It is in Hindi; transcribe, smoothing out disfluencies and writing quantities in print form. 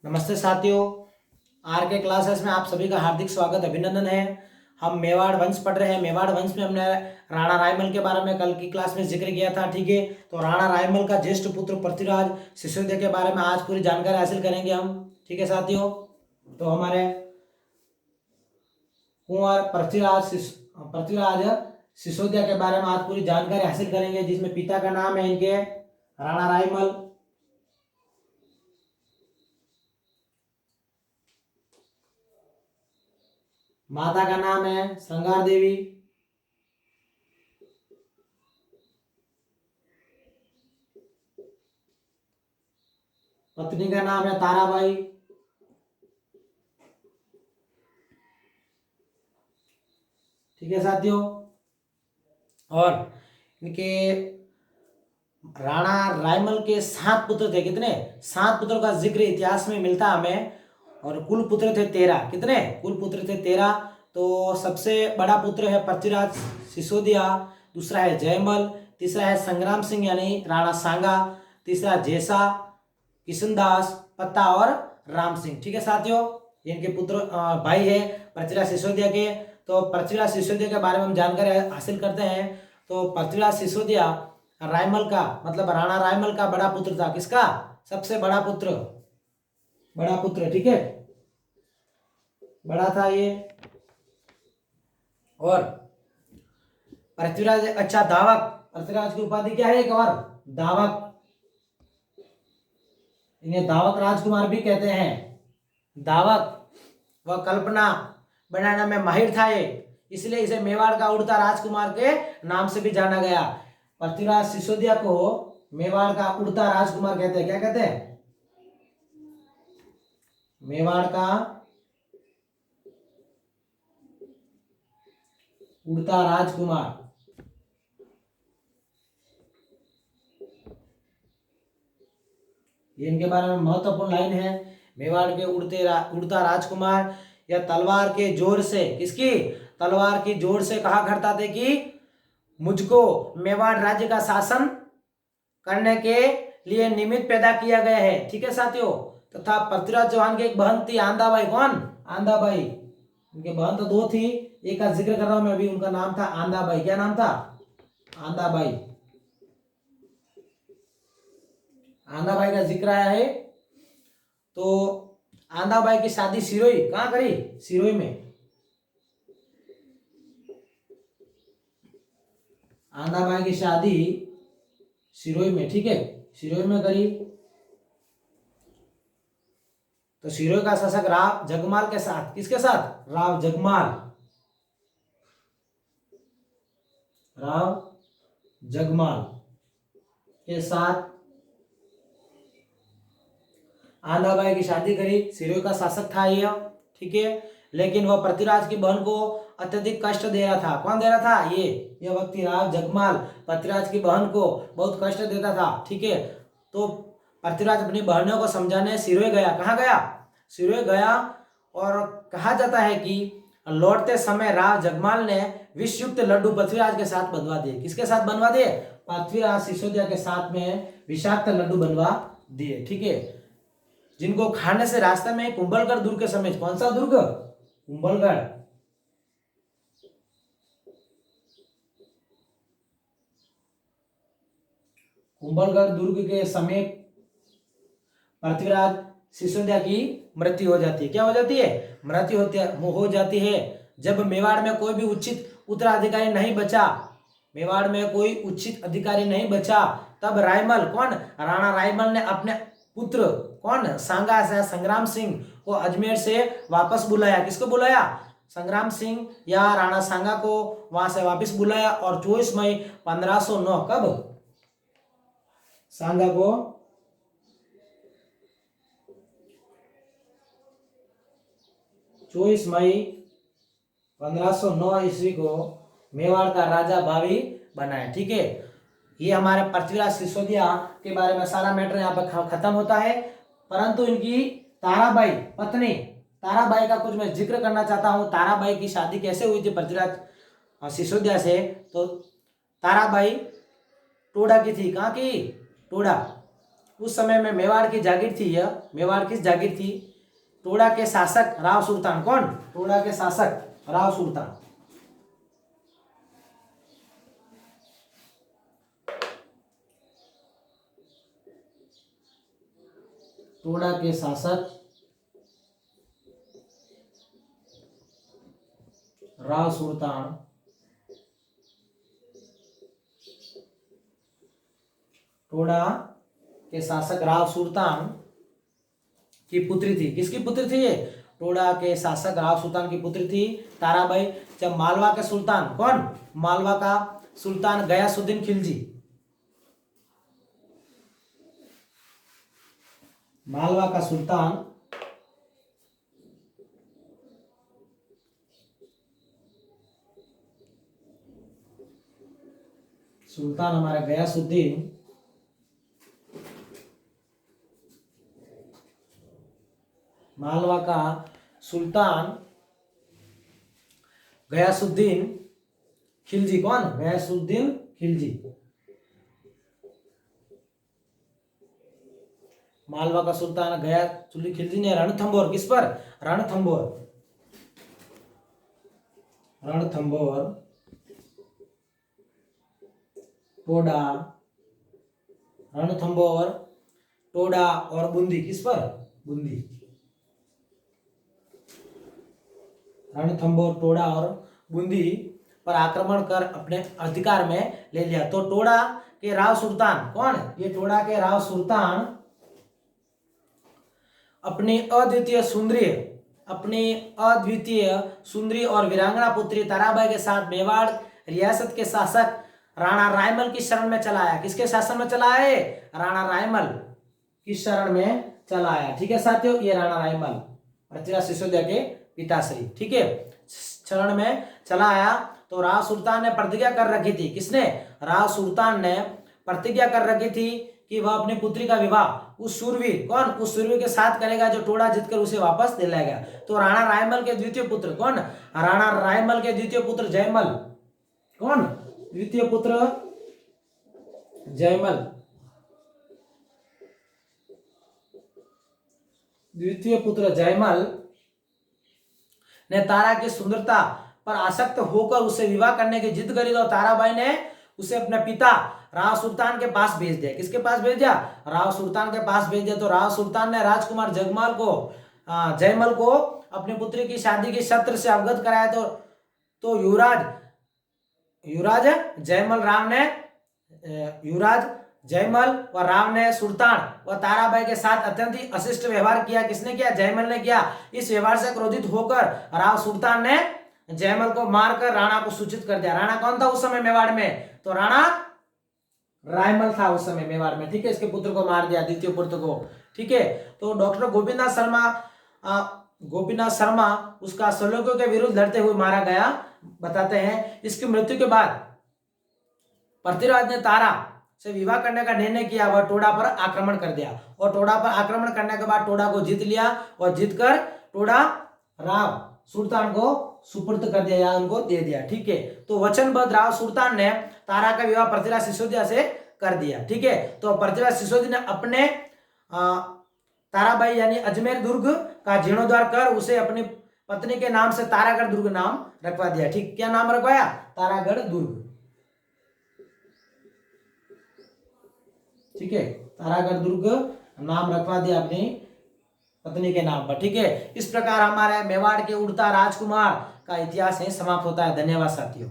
नमस्ते साथियों। आर के क्लासेस में आप सभी का हार्दिक स्वागत अभिनंदन है। हम मेवाड़ वंश पढ़ रहे हैं। मेवाड़ वंश में हमने राणा रायमल के बारे में कल की क्लास में जिक्र किया था। ठीक है, तो राणा रायमल का ज्येष्ठ पुत्र पृथ्वीराज सिसोदिया के बारे में आज पूरी जानकारी हासिल करेंगे हम। ठीक है साथियों, तो हमारे कुंवर पृथ्वीराज सिसोदिया के बारे में आज पूरी जानकारी हासिल करेंगे, जिसमें पिता का नाम है इनके राणा रायमल, माता का नाम है श्रृंगार देवी, पत्नी का नाम है ताराबाई, ठीक है साथियों। और इनके राणा रायमल के 7 पुत्र थे। कितने? 7 पुत्रों का जिक्र इतिहास में मिलता हमें। और कुल पुत्र थे 13। कितने? कुल पुत्र थे 13। तो सबसे बड़ा पुत्र है पृथ्वीराज सिसोदिया, दूसरा है जयमल, तीसरा है संग्राम सिंह यानी राणा सांगा, तीसरा जैसा, किशनदास, पत्ता और राम सिंह। ठीक है साथियों, इनके पुत्र भाई है पृथ्वीराज सिसोदिया के। तो पृथ्वीराज सिसोदिया के बारे में हम जानकारी हासिल करते हैं। तो पृथ्वीराज सिसोदिया रायमल का मतलब राणा रायमल का बड़ा पुत्र था। किसका? सबसे बड़ा पुत्र, बड़ा पुत्र। ठीक है, बड़ा था ये। और पृथ्वीराज अच्छा दावक, पृथ्वीराज की उपाधि क्या है? एक और दावक, इन्हें दावक राजकुमार भी कहते हैं। दावक व कल्पना बनाने में माहिर था ये, इसलिए इसे मेवाड़ का उड़ता राजकुमार के नाम से भी जाना गया। पृथ्वीराज सिसोदिया को मेवाड़ का उड़ता राजकुमार कहते हैं। क्या कहते हैं? मेवाड़ का उड़ता राजकुमार। ये इनके बारे में महत्वपूर्ण लाइन है। मेवाड़ के उड़ता राजकुमार या तलवार के जोर से, किसकी? तलवार की जोर से कहा करता थे कि मुझको मेवाड़ राज्य का शासन करने के लिए निमित्त पैदा किया गया है। ठीक है साथियों। तथा पृथ्वीराज चौहान की एक बहन थी आंदाबाई। कौन? आंदाबाई। उनके बहन तो 2 थी, एक का जिक्र कर रहा हूं मैं अभी, उनका नाम था आंदाबाई। क्या नाम था? आंदाबाई। आंदाबाई का जिक्र आया है। तो आंदाबाई की शादी सिरोही कहां करी? सिरोही में। आंदाबाई की शादी सिरोही में, ठीक है, सिरोही में करी। तो सिरोही का शासक राव जगमाल के साथ, किसके साथ? राव जगमाल, राव जगमाल के साथ आंदाबाई की शादी करी। सिरोही का शासक था यह, ठीक है, लेकिन वह पृथ्वीराज की बहन को अत्यधिक कष्ट दे रहा था। कौन दे रहा था? यह व्यक्ति राव जगमाल पृथ्वीराज की बहन को बहुत कष्ट देता था। ठीक है, तो पृथ्वीराज अपनी बहनों को समझाने सिरोही गया। कहाँ गया? सिरोही गया। और कहा जाता है कि लौटते समय राव जगमाल ने विषयुक्त लड्डू पृथ्वीराज के साथ बनवा दिए। किसके साथ बनवा दिए? पृथ्वीराज सिसोदिया के साथ में विषाक्त लड्डू बनवा दिए। ठीक है, जिनको खाने से रास्ते में कुंभलगढ़ दुर्ग के समीप, कौन सा दुर्ग? कुंभलगढ़। कुंभलगढ़ दुर्ग के समीप पृथ्वीराज सिसोदिया की मृत्यु हो जाती है। क्या हो जाती है? मृत्यु हो जाती है। जब मेवाड़ में कोई भी उचित उत्तराधिकारी नहीं बचा, मेवाड़ में कोई उचित अधिकारी नहीं बचा, तब रायमल, कौन? राणा रायमल ने अपने पुत्र, कौन? सांगा से संग्राम सिंह को अजमेर से वापस बुलाया। किसको बुलाया? संग्राम सिंह या राणा सांगा को वहां से वापस बुलाया। और 24 मई 1509, कब? सांगा को 24 मई 1509 ईस्वी को मेवाड़ का राजा भावी बनाया। ठीक है, ये हमारे पृथ्वीराज सिसोदिया के बारे में सारा मैटर यहाँ पर खत्म होता है। परंतु इनकी ताराबाई पत्नी ताराबाई का कुछ मैं जिक्र करना चाहता हूँ। ताराबाई की शादी कैसे हुई थी पृथ्वीराज सिसोदिया से? तो ताराबाई टोडा की थी। कहाँ की? टोडा। उस समय में मेवाड़ की जागीर थी। यह मेवाड़ किस जागीर थी? टोडा के शासक राव सुल्तान। कौन? टोडा के शासक राव सुल्तान। टोडा के शासक राव सुल्तान टोडा के शासक राव सुल्तान की पुत्री थी। किसकी पुत्री थी ये? टोडा के शासक राव सुल्तान की पुत्री थी ताराबाई। जब मालवा के सुल्तान, कौन? मालवा का सुल्तान गयासुद्दीन खिलजी, मालवा का सुल्तान हमारा गयासुद्दीन मालवा का सुल्तान गयासुद्दीन खिलजी। कौन? गयासुद्दीन खिलजी। मालवा का सुल्तान गयासुद्दीन खिलजी ने रणथंभौर, किस पर? रणथंभौर, रणथंभौर, टोडा, रणथंभौर, टोडा और बूंदी, किस पर? बूंदी। रणथंभौर, टोडा और बूंदी पर आक्रमण कर अपने अधिकार में ले लिया। तो टोडा के राव सुल्तान, कौन? ये टोडा के राव सुल्तान अपनी अद्वितीय सुंदरी और वीरांगना पुत्री ताराबाई के साथ मेवाड़ रियासत के शासक राणा रायमल की शरण में चला आया। किसके शासन में चला आया? राणा रायमल की शरण में चला आया। ठीक है साथियों, ये राणा रायमल पृथ्वीराज सिसोदिया के पिताश्री, ठीक है, शरण में चला आया। तो राव सुल्तान ने प्रतिज्ञा कर रखी थी। किसने? राव सुल्तान ने प्रतिज्ञा कर रखी थी कि वह अपनी पुत्री का विवाह उस शूरवीर, कौन? उस शूरवीर के साथ करेगा जो टोडा जीतकर उसे वापस दिलाएगा। तो राणा रायमल के द्वितीय पुत्र, कौन? राणा रायमल के द्वितीय पुत्र जयमल, कौन? द्वितीय पुत्र जयमल, द्वितीय पुत्र जयमल ने तारा की सुंदरता पर आसक्त होकर उसे विवाह करने की जिद करी। तो ताराबाई ने उसे अपने पिता राव सुल्तान के पास भेज दिया। किसके पास भेज दिया? राव सुल्तान के पास भेज दिया। तो राव सुल्तान ने राजकुमार जयमल को अपनी पुत्री की शादी की शर्त से अवगत कराया। तो युवराज जयमल व राव ने सुल्तान व ताराबाई के साथ अत्यंत ही अशिष्ट व्यवहार किया। किसने किया? जयमल ने किया। इस व्यवहार से क्रोधित होकर राव सुल्तान ने जयमल को मारकर राणा को सूचित कर दिया। राणा कौन था उस समय मेवाड़ में? तो राणा रायमल था उस समय मेवाड़ में, ठीक है। इसके पुत्र को मार दिया, द्वितीय पुत्र को, ठीक है। तो डॉक्टर गोपीनाथ शर्मा उसका सलोकियों के विरुद्ध लड़ते हुए मारा गया बताते हैं। इसकी मृत्यु के बाद पृथ्वीराज ने तारा से विवाह करने का निर्णय किया। वह टोडा पर आक्रमण कर दिया और टोडा पर आक्रमण करने के बाद टोडा को जीत लिया और जीतकर टोडा राव सुल्तान को सुपुर्द कर दिया या उनको दे दिया, ठीक है। तो वचनबद्ध राव सुल्तान ने तारा का विवाह पृथ्वीराज सिसोदिया से कर दिया, ठीक है। तो पृथ्वीराज सिसोदिया ने अपने ताराबाई यानी अजमेर दुर्ग का जीर्णोद्धार कर उसे अपनी पत्नी के नाम से तारागढ़ दुर्ग नाम रखवा दिया, ठीक। क्या नाम रखवाया? तारागढ़ दुर्ग, ठीक है। तारागढ़ दुर्ग नाम रखवा दिया अपनी पत्नी के नाम पर, ठीक है। इस प्रकार हमारे मेवाड़ के उड़ता राजकुमार का इतिहास है समाप्त होता है। धन्यवाद साथियों।